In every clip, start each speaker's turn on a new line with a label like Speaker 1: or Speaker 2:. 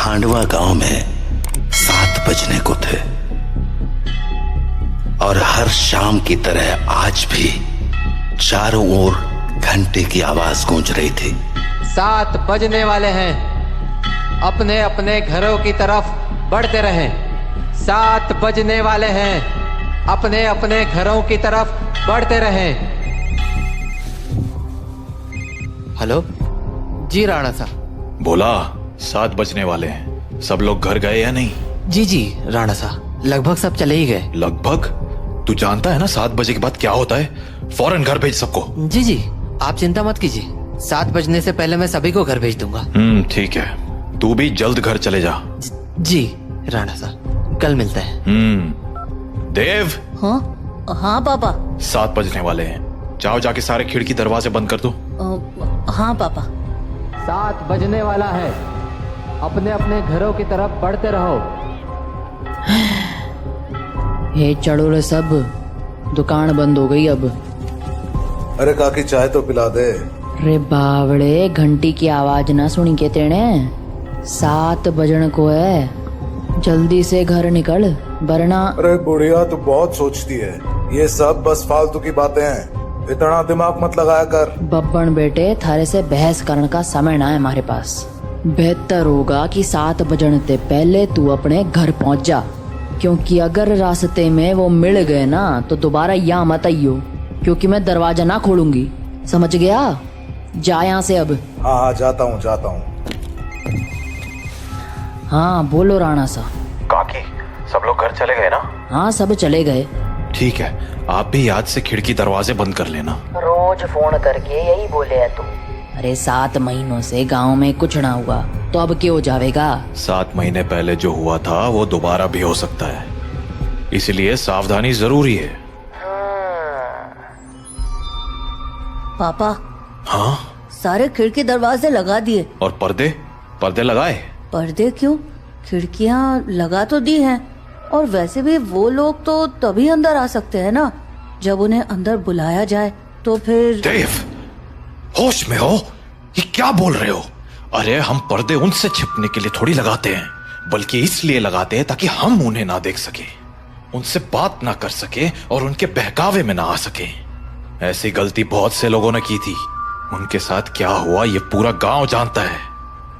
Speaker 1: खांडवा गांव में 7 बजने को थे और हर शाम की तरह आज भी चारों ओर घंटे की आवाज गूंज रही थी।
Speaker 2: 7 बजने वाले हैं, अपने अपने घरों की तरफ बढ़ते रहें। 7 बजने वाले हैं, अपने अपने घरों की तरफ बढ़ते रहें। हेलो जी राणा साहब।
Speaker 3: बोला 7 बजने वाले हैं, सब लोग घर गए या नहीं?
Speaker 2: जी राणा साहब, लगभग सब चले ही गए।
Speaker 3: लगभग? तू जानता है ना 7 बजे के बाद क्या होता है? फौरन घर भेज सबको।
Speaker 2: जी आप चिंता मत कीजिए, 7 बजने से पहले मैं सभी को घर भेज दूंगा।
Speaker 3: ठीक है, तू भी जल्द घर चले जा।
Speaker 2: जी राणा साहब, कल मिलते हैं।
Speaker 3: देव।
Speaker 4: हाँ पापा।
Speaker 3: 7 बजने वाले हैं, जाओ जाके सारे खिड़की दरवाजे बंद कर दो।
Speaker 4: हाँ पापा।
Speaker 2: 7 बजने वाला है, अपने अपने घरों की तरफ बढ़ते रहो।
Speaker 4: हे चढ़ोले सब, दुकान बंद हो गई अब।
Speaker 5: अरे काकी चाय तो पिला दे।
Speaker 4: अरे बावड़े, घंटी की आवाज ना सुनी के तेने? 7 बजन को है, जल्दी से घर निकल वरना।
Speaker 5: अरे बुढ़िया तू बहुत सोचती है, ये सब बस फालतू की बातें हैं, इतना दिमाग मत लगाया कर।
Speaker 4: बब्बन बेटे, थारे से बहस करने का समय ना है हमारे पास। बेहतर होगा कि 7 बजने से पहले तू अपने घर पहुंच जा, क्योंकि अगर रास्ते में वो मिल गए ना तो दोबारा यहाँ मत आइयो, क्योंकि मैं दरवाजा ना खोलूंगी, समझ गया? जा यहाँ से अब।
Speaker 5: हाँ जाता हूँ।
Speaker 4: हाँ बोलो राणा सा।
Speaker 3: काकी सब लोग घर चले गए ना?
Speaker 4: हाँ सब चले गए।
Speaker 3: ठीक है, आप भी याद से खिड़की दरवाजे बंद कर लेना।
Speaker 4: रोज फोन करके यही बोले है तू। अरे 7 महीनों से गांव में कुछ ना हुआ तो अब क्यों जावेगा?
Speaker 3: 7 महीने पहले जो हुआ था वो दोबारा भी हो सकता है, इसलिए सावधानी जरूरी है।
Speaker 4: पापा।
Speaker 3: हाँ?
Speaker 4: सारे खिड़की दरवाजे लगा दिए।
Speaker 3: और पर्दे लगाए?
Speaker 4: पर्दे क्यों? खिड़कियां लगा तो दी हैं, और वैसे भी वो लोग तो तभी अंदर आ सकते हैं ना जब उन्हें अंदर बुलाया जाए, तो फिर।
Speaker 3: देव, होश में हो? ये क्या बोल रहे हो? अरे हम पर्दे उनसे छिपने के लिए थोड़ी लगाते हैं, बल्कि इसलिए लगाते हैं ताकि हम उन्हें ना देख सके, उनसे बात ना कर सके और उनके बहकावे में ना आ सके। ऐसी गलती बहुत से लोगों ने की थी, उनके साथ क्या हुआ ये पूरा गांव जानता है,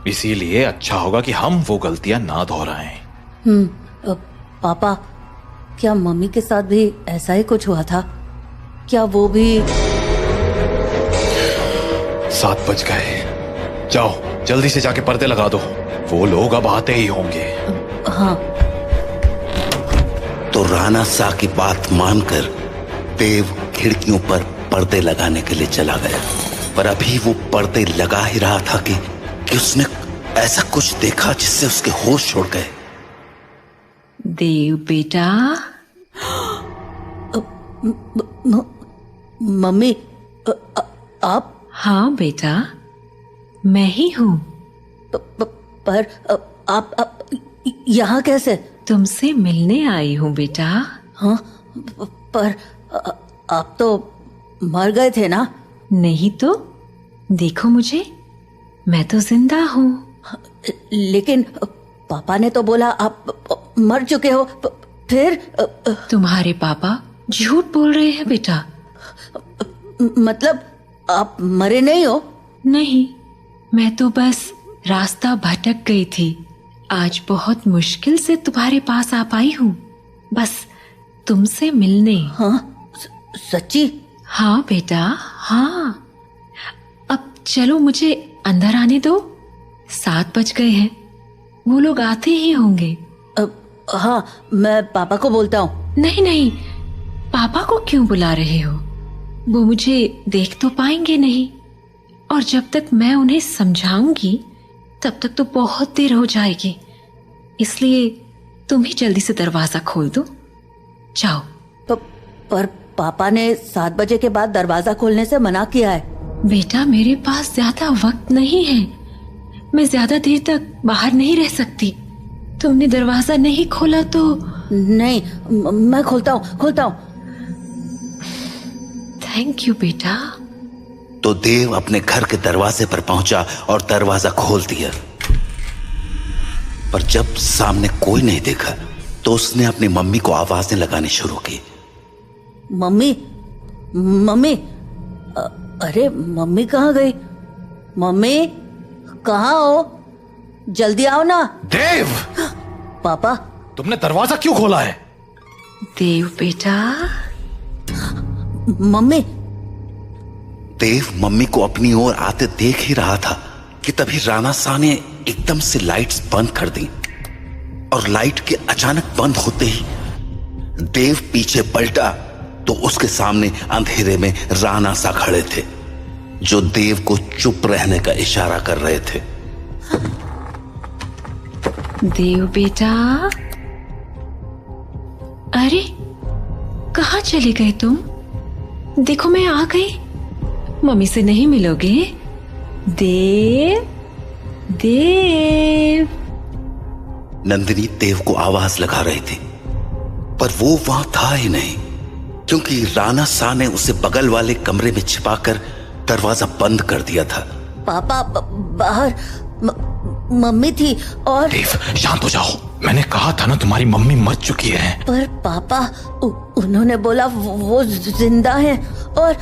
Speaker 3: इसीलिए अच्छा होगा कि हम वो गलतियां ना दोहराएं।
Speaker 4: पापा, क्या मम्मी के साथ भी ऐसा ही कुछ हुआ था? क्या वो भी?
Speaker 3: 7 बज गए, जाओ जल्दी से जाके पर्दे लगा दो, वो लोग अब आते ही होंगे।
Speaker 4: हाँ।
Speaker 1: तो राणा सा की बात मानकर देव खिड़कियों पर पर्दे लगाने के लिए चला गया, पर अभी वो पर्दे लगा ही रहा था कि उसने ऐसा कुछ देखा जिससे उसके होश उड़ गए।
Speaker 6: देव बेटा।
Speaker 4: मम्मी, आप?
Speaker 6: हाँ बेटा, मैं ही हूँ।
Speaker 4: पर आप यहाँ कैसे?
Speaker 6: तुमसे मिलने आई हूँ बेटा।
Speaker 4: हाँ, पर आप तो मर गए थे ना?
Speaker 6: नहीं तो, देखो मुझे, मैं तो जिंदा हूँ।
Speaker 4: लेकिन पापा ने तो बोला आप मर चुके हो। फिर?
Speaker 6: तुम्हारे पापा झूठ बोल रहे हैं बेटा।
Speaker 4: मतलब आप मरे नहीं हो?
Speaker 6: नहीं, मैं तो बस रास्ता भटक गई थी, आज बहुत मुश्किल से तुम्हारे पास आ पाई हूँ, बस तुमसे मिलने।
Speaker 4: हाँ? सच्ची?
Speaker 6: हाँ बेटा, हाँ। अब चलो मुझे अंदर आने दो, 7 बज गए हैं, वो लोग आते ही होंगे।
Speaker 4: हाँ, मैं पापा को बोलता हूँ।
Speaker 6: नहीं, पापा को क्यों बुला रहे हो? वो मुझे देख तो पाएंगे नहीं, और जब तक मैं उन्हें समझाऊंगी तब तक तो बहुत देर हो जाएगी, इसलिए तुम ही जल्दी से दरवाजा खोल दो, जाओ।
Speaker 4: पर पापा ने 7 बजे के बाद दरवाजा खोलने से मना किया है।
Speaker 6: बेटा, मेरे पास ज्यादा वक्त नहीं है, मैं ज्यादा देर तक बाहर नहीं रह सकती। तुमने दरवाजा नहीं खोला तो?
Speaker 4: नहीं, मैं खोलता हूँ।
Speaker 6: थैंक यू बेटा।
Speaker 1: तो देव अपने घर के दरवाजे पर पहुंचा और दरवाजा खोल दिया। पर जब सामने कोई नहीं देखा तो उसने अपनी मम्मी को आवाजें लगानी शुरू की।
Speaker 7: मम्मी, मम्मी, अरे मम्मी कहाँ गई? मम्मी कहाँ हो? जल्दी आओ ना।
Speaker 3: देव,
Speaker 7: पापा,
Speaker 3: तुमने दरवाजा क्यों खोला है?
Speaker 6: देव बेटा।
Speaker 7: मम्मी।
Speaker 1: देव मम्मी को अपनी ओर आते देख ही रहा था कि तभी राणा शाह ने एकदम से लाइट्स बंद कर दी और लाइट के अचानक बंद होते ही देव पीछे पलटा तो उसके सामने अंधेरे में राणा शाह खड़े थे, जो देव को चुप रहने का इशारा कर रहे थे।
Speaker 6: देव बेटा, अरे कहाँ चले गए तुम? देखो मैं आ गई। मम्मी से नहीं मिलोगे? देव, देव।
Speaker 1: नंदिनी देव को आवाज लगा रही थी पर वो वहां था ही नहीं, क्योंकि राणा शाह ने उसे बगल वाले कमरे में छिपाकर दरवाजा बंद कर दिया था।
Speaker 7: पापा बाहर मम्मी थी और
Speaker 3: देव शांत हो जाओ, मैंने कहा था ना तुम्हारी मम्मी मर चुकी है।
Speaker 7: पर पापा उन्होंने बोला वो जिंदा है और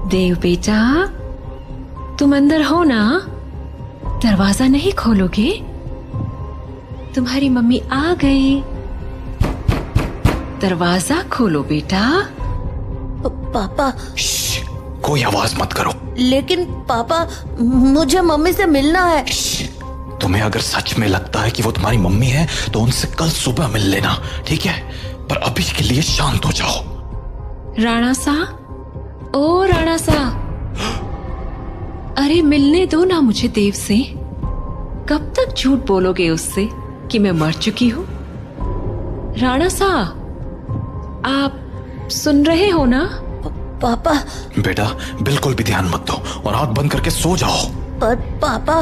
Speaker 6: देव बेटा, तुम अंदर हो ना? दरवाजा नहीं खोलोगे? तुम्हारी मम्मी आ गई। दरवाजा खोलो बेटा।
Speaker 7: पापा।
Speaker 3: कोई आवाज मत करो।
Speaker 7: लेकिन पापा, मुझे मम्मी से मिलना है।
Speaker 3: तुम्हें अगर सच में लगता है कि वो तुम्हारी मम्मी है तो उनसे कल सुबह मिल लेना, ठीक है? पर अभी के लिए शांत हो जाओ।
Speaker 6: राणा साह, ओ राणा साह, अरे मिलने दो ना मुझे देव से। कब तक झूठ बोलोगे उससे कि मैं मर चुकी हूं? राणा साह, आप सुन रहे हो ना?
Speaker 7: पापा।
Speaker 3: बेटा बिल्कुल भी ध्यान मत दो और आंख बंद करके सो जाओ।
Speaker 7: पर पापा,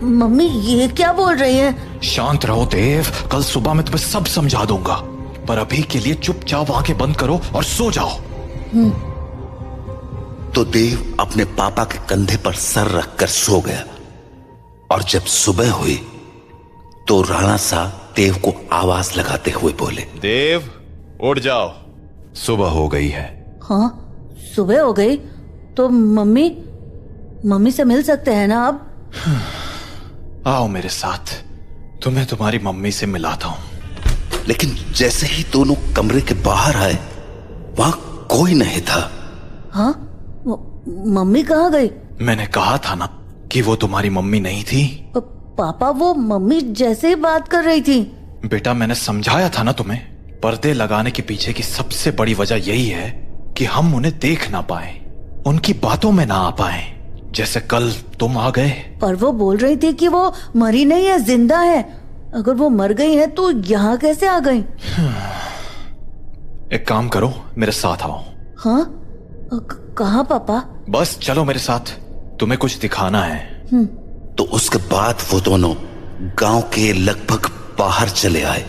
Speaker 7: मम्मी ये क्या बोल रही हैं?
Speaker 3: शांत रहो देव, कल सुबह मैं तुम्हें सब समझा दूंगा, पर अभी के लिए चुपचाप आंखें बंद करो और सो जाओ।
Speaker 1: तो देव अपने पापा के कंधे पर सर रखकर सो गया और जब सुबह हुई तो राणा शाह देव को आवाज लगाते हुए बोले,
Speaker 8: देव उठ जाओ, सुबह हो गई है।
Speaker 7: हाँ, सुबह हो गई तो मम्मी से मिल सकते हैं ना अब?
Speaker 3: आओ मेरे साथ, तुम्हें तुम्हारी मम्मी से मिलाता हूं।
Speaker 1: लेकिन जैसे ही दोनों कमरे के बाहर आए वहां कोई नहीं था।
Speaker 7: हाँ, मम्मी कहाँ गई?
Speaker 3: मैंने कहा था ना कि वो तुम्हारी मम्मी नहीं थी।
Speaker 7: पापा, वो मम्मी जैसे ही बात कर रही थी।
Speaker 3: बेटा मैंने समझाया था ना तुम्हें, पर्दे लगाने के पीछे की सबसे बड़ी वजह यही है कि हम उन्हें देख ना पाए, उनकी बातों में ना आ पाए, जैसे कल तुम आ गए। पर
Speaker 7: वो बोल रही थी कि वो मरी नहीं है, जिंदा है। अगर वो मर गई है तो यहाँ कैसे आ गई?
Speaker 3: एक काम करो, मेरे साथ आओ।
Speaker 7: हाँ? कहाँ पापा?
Speaker 3: बस चलो मेरे साथ, तुम्हें कुछ दिखाना है।
Speaker 1: तो उसके बाद वो दोनों गांव के लगभग बाहर चले आए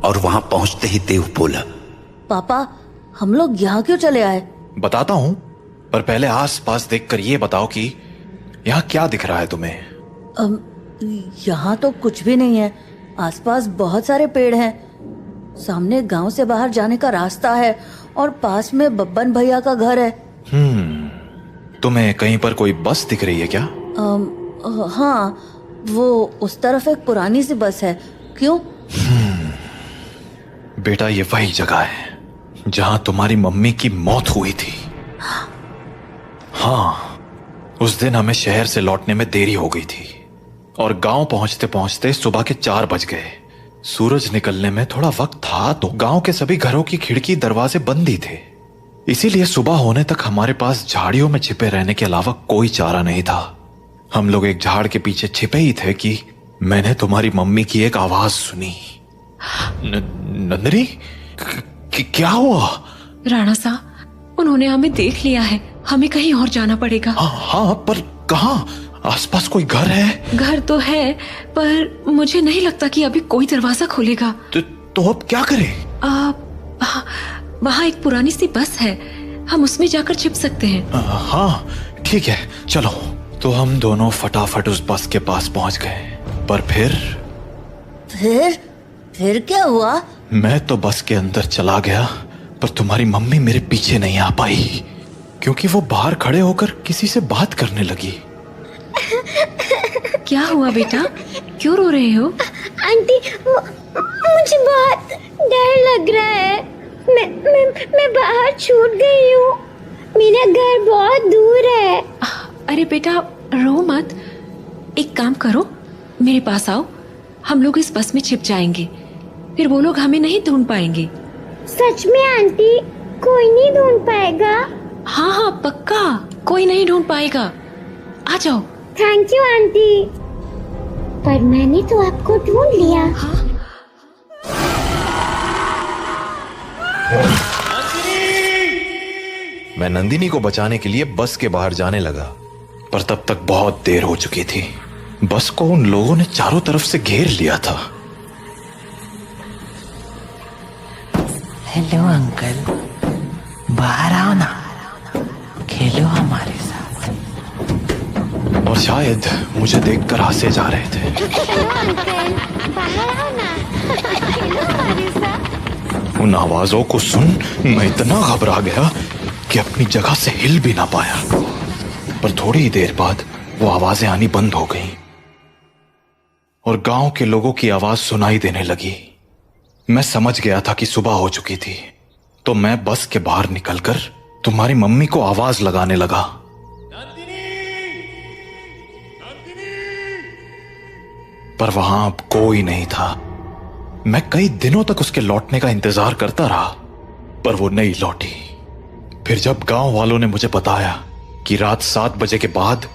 Speaker 1: और वहां पहुंचते ही देव बोला,
Speaker 7: पापा हम लोग यहाँ क्यों चले आए?
Speaker 3: बताता हूँ, पर पहले आस पास देखकर ये बताओ कि यहाँ क्या दिख रहा है तुम्हें?
Speaker 7: यहाँ तो कुछ भी नहीं है। आसपास बहुत सारे पेड़ हैं, सामने गांव से बाहर जाने का रास्ता है और पास में बब्बन भैया का घर है।
Speaker 3: तुम्हें कहीं पर कोई बस दिख रही है क्या?
Speaker 7: हाँ, वो उस तरफ एक पुरानी सी बस है। क्यों?
Speaker 3: बेटा ये वही जगह है जहां तुम्हारी मम्मी की मौत हुई थी। हाँ, उस दिन हमें शहर से लौटने में देरी हो गई थी और गांव पहुंचते पहुंचते सुबह के 4 बज गए। सूरज निकलने में थोड़ा वक्त था तो गांव के सभी घरों की खिड़की दरवाजे बंद ही थे, इसीलिए सुबह होने तक हमारे पास झाड़ियों में छिपे रहने के अलावा कोई चारा नहीं था। हम लोग एक झाड़ के पीछे छिपे ही थे कि मैंने तुम्हारी मम्मी की एक आवाज सुनी। नंदिनी, क्या हुआ?
Speaker 6: राणा साहब, उन्होंने हमें देख लिया है, हमें कहीं और जाना पड़ेगा।
Speaker 3: हाँ, पर कहाँ? आसपास कोई घर है?
Speaker 6: घर तो है, पर मुझे नहीं लगता कि अभी कोई दरवाजा खोलेगा।
Speaker 3: तो अब क्या करें?
Speaker 6: वहाँ एक पुरानी सी बस है, हम उसमें जाकर छिप सकते हैं।
Speaker 3: हाँ ठीक है, चलो तो हम दोनों फटाफट उस बस के पास पहुंच गए। पर
Speaker 7: फिर क्या हुआ?
Speaker 3: मैं तो बस के अंदर चला गया, पर तुम्हारी मम्मी मेरे पीछे नहीं आ पाई, क्योंकि वो बाहर खड़े होकर किसी से बात करने लगी।
Speaker 6: क्या हुआ बेटा, क्यों रो रहे हो?
Speaker 9: आंटी, मुझे बहुत डर लग रहा है। मैं बाहर छूट गई हूँ। मेरा घर बहुत दूर है।
Speaker 6: अरे बेटा रो मत, एक काम करो, मेरे पास आओ, हम लोग इस बस में छिप जाएंगे, फिर वो लोग हमें नहीं ढूंढ पाएंगे।
Speaker 9: सच में आंटी? कोई नहीं ढूंढ पाएगा?
Speaker 6: हाँ हाँ पक्का, कोई नहीं ढूंढ पाएगा। आ जाओ।
Speaker 9: Thank you aunty. पर मैंने तो आपको ढूंढ लिया।
Speaker 6: हाँ?
Speaker 8: मैं नंदिनी को बचाने के लिए बस के बाहर जाने लगा,
Speaker 3: पर तब तक बहुत देर हो चुकी थी। बस को उन लोगों ने चारों तरफ से घेर लिया था।
Speaker 10: हेलो अंकल, बाहर आओ ना, खेलो हमारे साथ।
Speaker 3: और शायद मुझे देखकर हंसे जा रहे थे।
Speaker 9: हेलो अंकल, बाहर आओ ना, खेलो हमारे साथ।
Speaker 3: उन आवाजों को सुन मैं इतना घबरा गया कि अपनी जगह से हिल भी ना पाया। पर थोड़ी ही देर बाद वो आवाजें आनी बंद हो गईं और गांव के लोगों की आवाज सुनाई देने लगी। मैं समझ गया था कि सुबह हो चुकी थी, तो मैं बस के बाहर निकलकर तुम्हारी मम्मी को आवाज लगाने लगा। पर वहां अब कोई नहीं था। मैं कई दिनों तक उसके लौटने का इंतजार करता रहा, पर वो नहीं लौटी। फिर जब गांव वालों ने मुझे बताया कि रात 7 बजे के बाद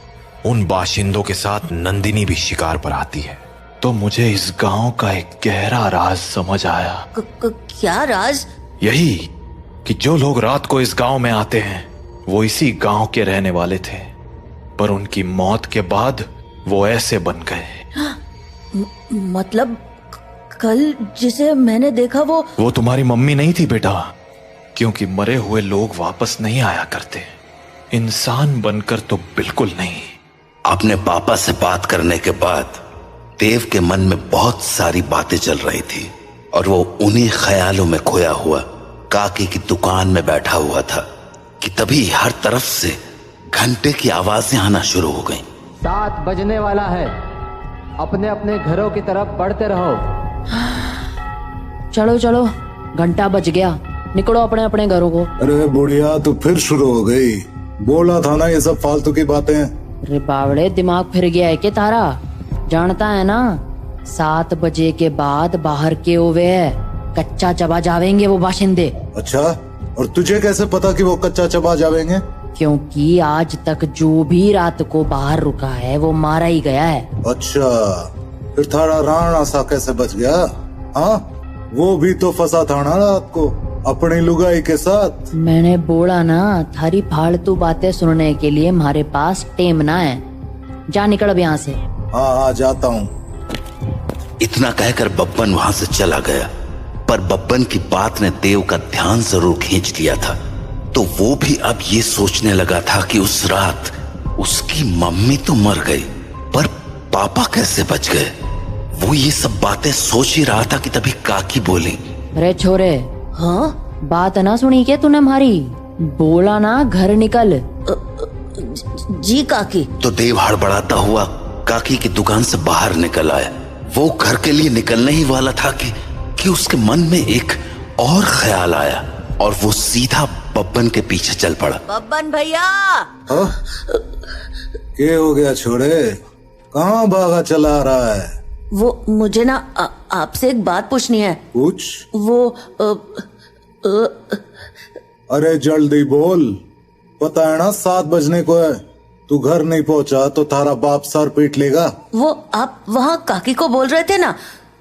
Speaker 8: उन बाशिंदों के साथ नंदिनी भी शिकार पर आती है,
Speaker 3: तो मुझे इस गांव का एक गहरा राज समझ आया।
Speaker 7: क्या राज?
Speaker 3: यही कि जो लोग रात को इस गांव में आते हैं वो इसी गांव के रहने वाले थे, पर उनकी मौत के बाद वो ऐसे बन गए।
Speaker 7: मतलब कल जिसे मैंने देखा वो
Speaker 3: तुम्हारी मम्मी नहीं थी बेटा, क्योंकि मरे हुए लोग वापस नहीं आया करते, इंसान बनकर तो बिल्कुल नहीं।
Speaker 1: अपने पापा से बात करने के बाद देव के मन में बहुत सारी बातें चल रही थी और वो उन्हीं ख्यालों में खोया हुआ काकी की दुकान में बैठा हुआ था कि तभी हर तरफ से घंटे की आवाजें आना शुरू हो गईं।
Speaker 2: 7 बजने वाला है, अपने अपने घरों की तरफ बढ़ते रहो।
Speaker 4: चलो चलो, घंटा बज गया, निकलो अपने अपने घरों को।
Speaker 5: अरे बुढ़िया, तू फिर शुरू हो गई। बोला था ना ये सब फालतू की बातें।
Speaker 4: अरे बावड़े, दिमाग फिर गया है कि तारा? जानता है ना, 7 बजे के बाद बाहर के ओवे है, कच्चा चबा जावेंगे वो बाशिंदे।
Speaker 5: अच्छा, और तुझे कैसे पता कि वो कच्चा चबा जावेंगे?
Speaker 4: क्योंकि आज तक जो भी रात को बाहर रुका है वो मारा ही गया है।
Speaker 5: अच्छा, फिर थारा राणा सा कैसे बच गया? हाँ, वो भी तो फंसा था ना रात को अपनी लुगाई के साथ।
Speaker 4: मैंने बोला ना, थारी फालतू बातें सुनने के लिए हमारे पास टेम ना है। जा निकल अब यहाँ से।
Speaker 5: हाँ, जाता हूँ।
Speaker 1: इतना कहकर बब्बन वहां से चला गया, पर बब्बन की बात ने देव का ध्यान जरूर खींच लिया था। तो वो भी अब ये सोचने लगा था कि उस रात उसकी मम्मी तो मर गई, पर पापा कैसे बच गए। वो ये सब बातें सोच ही रहा था कि तभी काकी बोली,
Speaker 4: अरे छोरे,
Speaker 7: हाँ?
Speaker 4: बात ना सुनी क्या तूने हमारी? बोला ना घर निकल।
Speaker 7: जी काकी।
Speaker 1: तो देव हड़बड़ाता हुआ काकी की दुकान से बाहर निकल आया। वो घर के लिए निकलने ही वाला था कि उसके मन में एक और ख्याल आया और वो सीधा बब्बन के पीछे चल पड़ा।
Speaker 7: बब्बन भैया!
Speaker 5: क्या हो गया छोरे, कहाँ भागा चला रहा है?
Speaker 7: वो मुझे ना आपसे एक बात पूछनी है।
Speaker 5: पूछ।
Speaker 7: वो
Speaker 5: अरे जल्दी बोल, पता है ना 7 बजने को है। तू घर नहीं पहुंचा तो थारा बाप सर पीट लेगा। वो
Speaker 7: आप वहाँ काकी को बोल रहे थे ना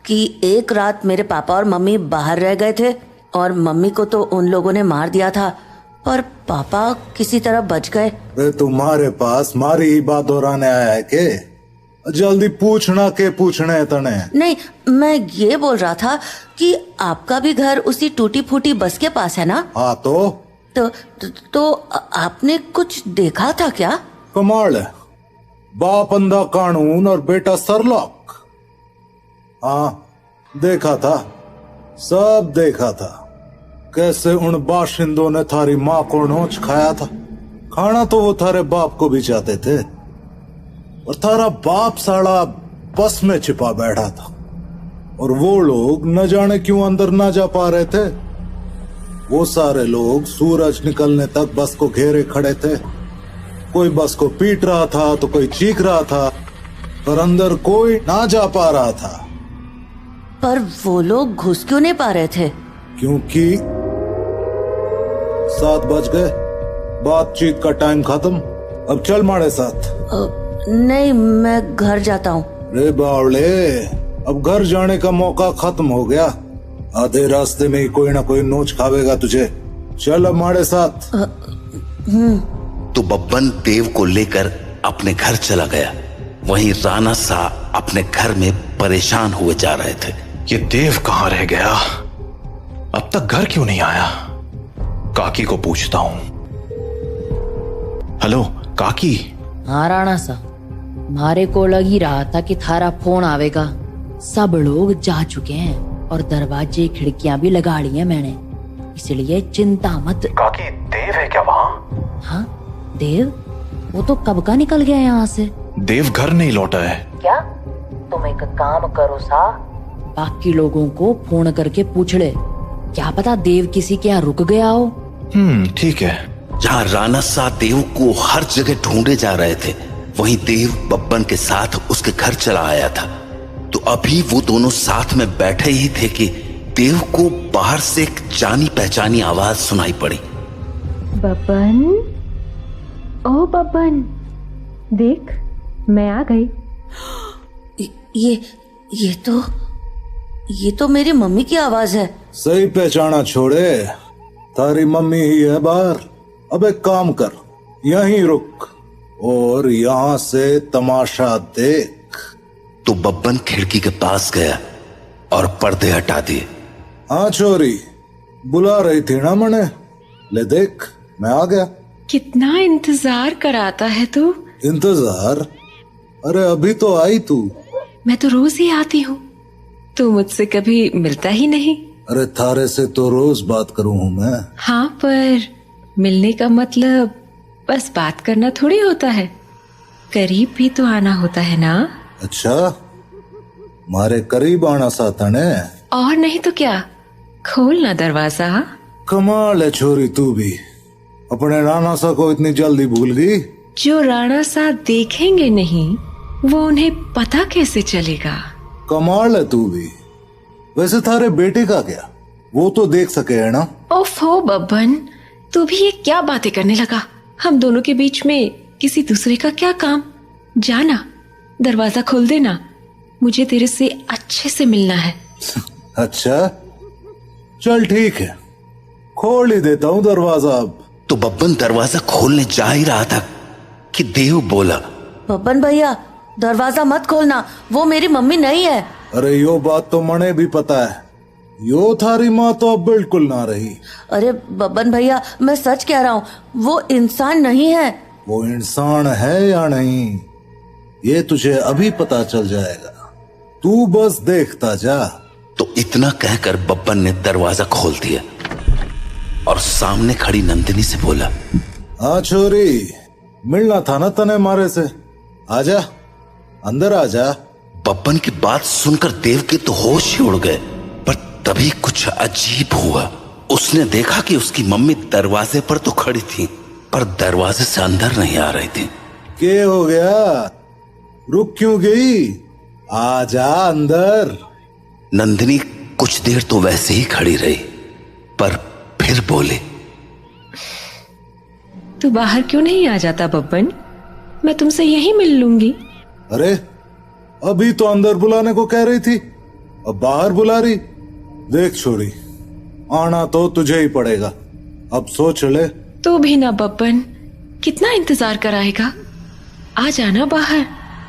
Speaker 7: कि एक रात मेरे पापा और मम्मी बाहर रह गए थे और मम्मी को तो उन लोगों ने मार दिया था, पर पापा किसी तरह बच गए।
Speaker 5: तुम्हारे पास मारी ही बात दोहराने आया है के? जल्दी पूछना के पूछने है तने।
Speaker 7: नहीं, मैं ये बोल रहा था कि आपका भी घर उसी टूटी फूटी बस के पास है ना?
Speaker 5: हाँ तो
Speaker 7: आपने कुछ देखा था क्या?
Speaker 5: कमाल है, बाप अंधा कानून और बेटा सरलॉक। हाँ, देखा था, सब देखा था, कैसे उन बाशिंदों ने थारी माँ को नोच खाया था। खाना तो वो थारे बाप को भी चाहते थे, और थारा बाप साला बस में छिपा बैठा था, और वो लोग न जाने क्यों अंदर ना जा पा रहे थे। वो सारे लोग सूरज निकलने तक बस को घेरे खड़े थे। कोई बस को पीट रहा था तो कोई चीख रहा था, पर अंदर कोई ना जा पा रहा था।
Speaker 7: पर वो लोग घुस क्यों नहीं पा रहे थे?
Speaker 5: क्योंकि 7 बज गए, बातचीत का टाइम खत्म। अब चल हमारे साथ।
Speaker 7: नहीं, मैं घर जाता हूँ।
Speaker 5: रे बावले, अब घर जाने का मौका खत्म हो गया। आधे रास्ते में ही कोई ना कोई नोच खावेगा तुझे। चल अब हमारे साथ।
Speaker 1: तो बब्बन देव को लेकर अपने घर चला गया। वहीं राणा सा अपने घर में परेशान हुए जा रहे थे।
Speaker 3: ये देव कहाँ रह गया? अब तक घर क्यों नहीं आया? काकी को पूछता हूँ। हेलो काकी।
Speaker 4: हाँ राणा सा, मारे को लग ही रहा था कि थारा फोन आवेगा। सब लोग जा चुके हैं और दरवाजे खिड़कियां भी लगा ली हैं मैंने, इसलिए चिंता मत।
Speaker 3: काकी, देव है क्या वहाँ?
Speaker 4: हाँ देव, वो तो कब का निकल गया यहाँ से।
Speaker 3: देव घर नहीं लौटा है
Speaker 4: क्या? तुम एक काम करो सा, बाकी लोगों को फोन करके पूछ ले, क्या पता देव किसी के यहाँ रुक गया हो।
Speaker 3: ठीक है।
Speaker 1: जहाँ राणा सा देव को हर जगह ढूंढे जा रहे थे, वहीं देव बब्बन के साथ उसके घर चला आया था। तो अभी वो दोनों साथ में बैठे ही थे कि देव को बाहर से एक जानी पहचानी आवाज सुनाई पड़ी।
Speaker 11: बब्बन, ओ बब्बन, देख मैं आ गई।
Speaker 7: ये तो मेरी मम्मी की आवाज है।
Speaker 5: सही पहचाना छोड़े, तारी मम्मी ही है बाहर। अब एक काम कर, यहीं रुक और यहाँ से तमाशा देख।
Speaker 1: तो बब्बन खिड़की के पास गया और पर्दे हटा दिए।
Speaker 5: हाँ छोरी, बुला रही थी ना मने, ले देख मैं आ गया।
Speaker 6: कितना इंतजार कराता है तू।
Speaker 5: इंतजार? अरे अभी तो आई तू।
Speaker 6: मैं तो रोज ही आती हूँ, तू मुझसे कभी मिलता ही नहीं।
Speaker 5: अरे थारे से तो रोज बात करूँ हूँ मैं।
Speaker 6: हाँ, पर मिलने का मतलब बस बात करना थोड़ी होता है, करीब भी तो आना होता है ना।
Speaker 5: अच्छा, मारे करीब आना साथा ने।
Speaker 6: और नहीं तो क्या, खोल ना दरवाजा।
Speaker 5: कमाल है छोरी, तू भी अपने राणा सा को इतनी जल्दी भूल गई।
Speaker 6: जो राणा सा देखेंगे नहीं, वो उन्हें पता कैसे चलेगा।
Speaker 5: कमाल है तू भी। वैसे थारे बेटे का क्या, वो तो देख सके है ना।
Speaker 6: ओफो बब्बन, तू भी ये क्या बातें करने लगा। हम दोनों के बीच में किसी दूसरे का क्या काम। जाना, दरवाजा खोल देना, मुझे तेरे से अच्छे से मिलना है।
Speaker 5: अच्छा चल ठीक है, खोल ही देता हूँ दरवाजा अब।
Speaker 1: तो बब्बन दरवाजा खोलने जा ही रहा था कि देव बोला,
Speaker 7: बब्बन भैया दरवाजा मत खोलना, वो मेरी मम्मी नहीं है।
Speaker 5: अरे यो बात तो मने भी पता है, यो थारी माँ तो अब बिल्कुल ना रही।
Speaker 7: अरे बब्बन भैया, मैं सच कह रहा हूँ, वो इंसान नहीं है।
Speaker 5: वो इंसान है या नहीं, ये तुझे अभी पता चल जाएगा, तू बस देखता जा।
Speaker 1: तो इतना कहकर बब्बन ने दरवाजा खोल दिया और सामने खड़ी नंदिनी से बोला,
Speaker 5: हाँ छोरी, मिलना था ना तने मारे से, आजा अंदर आजा।
Speaker 1: बब्बन की बात सुनकर देव के तो होश ही उड़ गए, पर तभी कुछ अजीब हुआ। उसने देखा कि उसकी मम्मी दरवाजे पर तो खड़ी थी, पर दरवाजे से अंदर नहीं आ रही थी।
Speaker 5: क्या हो गया, रुक क्यों गई, आजा अंदर।
Speaker 1: नंदिनी कुछ देर तो वैसे ही खड़ी रही, पर फिर बोले,
Speaker 6: तू बाहर क्यों नहीं आ जाता बब्बन, मैं तुमसे यहीं मिल लूंगी।
Speaker 5: अरे अभी तो अंदर बुलाने को कह रही थी, अब बाहर बुला रही। देख छोरी, आना तो तुझे ही पड़ेगा, अब सोच ले।
Speaker 6: तू भी ना बब्बन, कितना इंतजार कराएगा, आ जाना बाहर।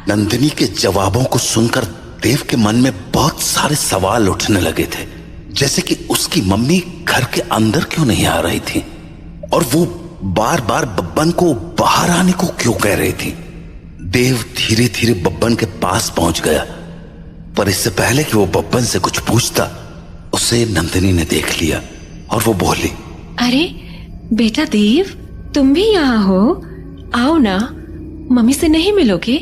Speaker 1: नंदिनी के जवाबों को सुनकर देव के मन में बहुत सारे सवाल उठने लगे थे, जैसे कि उसकी मम्मी घर के अंदर क्यों नहीं आ रही थी, और वो बार बार बब्बन को बाहर आने को क्यों कह रही थी। देव धीरे धीरे बब्बन के पास पहुंच गया, पर इससे पहले कि वो बब्बन से कुछ पूछता, उसे नंदिनी ने देख लिया और वो बोली,
Speaker 6: अरे बेटा देव, तुम भी यहाँ हो? आओ ना, मम्मी से नहीं मिलोगे?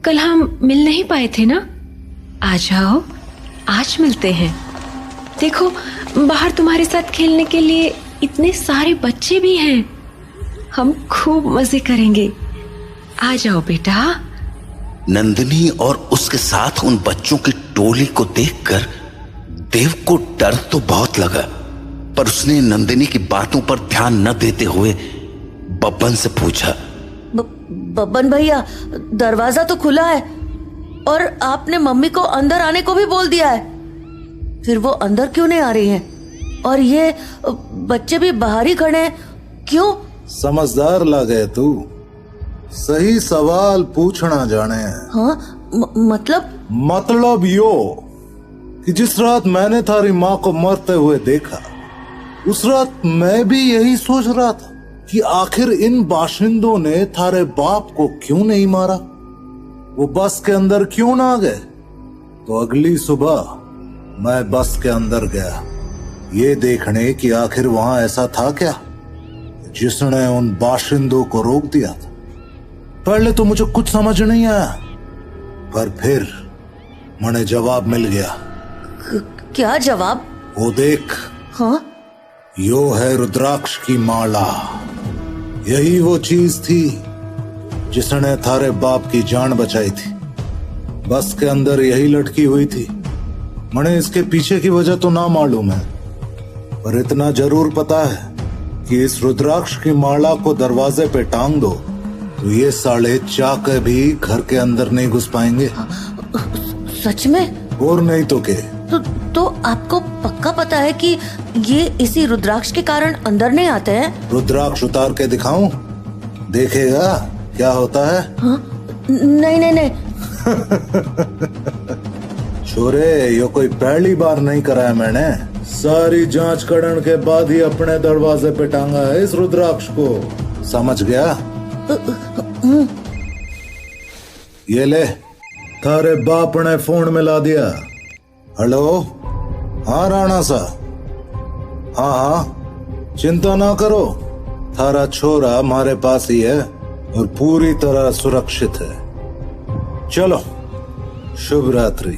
Speaker 6: कल हम मिल नहीं पाए थे ना? आ जाओ, आज मिलते हैं। देखो, बाहर तुम्हारे साथ खेलने के लिए इतने सारे बच्चे भी हैं। हम खूब मजे करेंगे। आ जाओ बेटा।
Speaker 1: नंदिनी और उसके साथ उन बच्चों की टोली को देखकर देव को डर तो बहुत लगा, पर उसने नंदिनी की बातों पर ध्यान न देते हुए बब्बन से पूछा,
Speaker 7: बब्बन भैया, दरवाजा तो खुला है और आपने मम्मी को अंदर आने को भी बोल दिया है, फिर वो अंदर क्यों नहीं आ रही हैं? और ये बच्चे भी बाहर ही खड़े हैं, क्यों?
Speaker 5: समझदार लगे तू, सही सवाल पूछना जाने।
Speaker 7: हाँ,
Speaker 5: मतलब यो कि जिस रात मैंने थारी माँ को मरते हुए देखा, उस रात मैं भी यही सोच रहा था कि आखिर इन बाशिंदों ने थारे बाप को क्यों नहीं मारा, वो बस के अंदर क्यों ना गए। तो अगली सुबह मैं बस के अंदर गया, ये देखने कि आखिर वहां ऐसा था क्या जिसने उन बाशिंदों को रोक दिया था। पहले तो मुझे कुछ समझ नहीं आया, पर फिर मुझे जवाब मिल गया।
Speaker 7: क्या जवाब?
Speaker 5: वो देख।
Speaker 7: हाँ?
Speaker 5: यो है रुद्राक्ष की माला। यही वो चीज थी जिसने थारे बाप की जान बचाई थी। बस के अंदर यही लटकी हुई थी। मुझे इसके पीछे की वजह तो ना मालूम है, पर इतना जरूर पता है कि इस रुद्राक्ष की माला को दरवाजे पे टांग दो तो ये साले चाके भी घर के अंदर नहीं घुस पाएंगे।
Speaker 7: सच में?
Speaker 5: और नहीं तो के।
Speaker 7: तो आपको पक्का पता है कि ये इसी रुद्राक्ष के कारण अंदर नहीं आते हैं?
Speaker 5: रुद्राक्ष उतार के दिखाऊं? देखेगा क्या होता है?
Speaker 7: हाँ? नहीं नहीं नहीं।
Speaker 5: छोरे, ये कोई पहली बार नहीं कराया मैंने। सारी जांच करने के बाद ही अपने दरवाजे पे टांगा है इस रुद्राक्ष को, समझ गया? ये ले, थारे बाप ने फोन मिला दिया। हेलो, हाँ राणा सा, हाँ हाँ, चिंता ना करो, थारा छोरा हमारे पास ही है और पूरी तरह सुरक्षित है। चलो, शुभ रात्रि।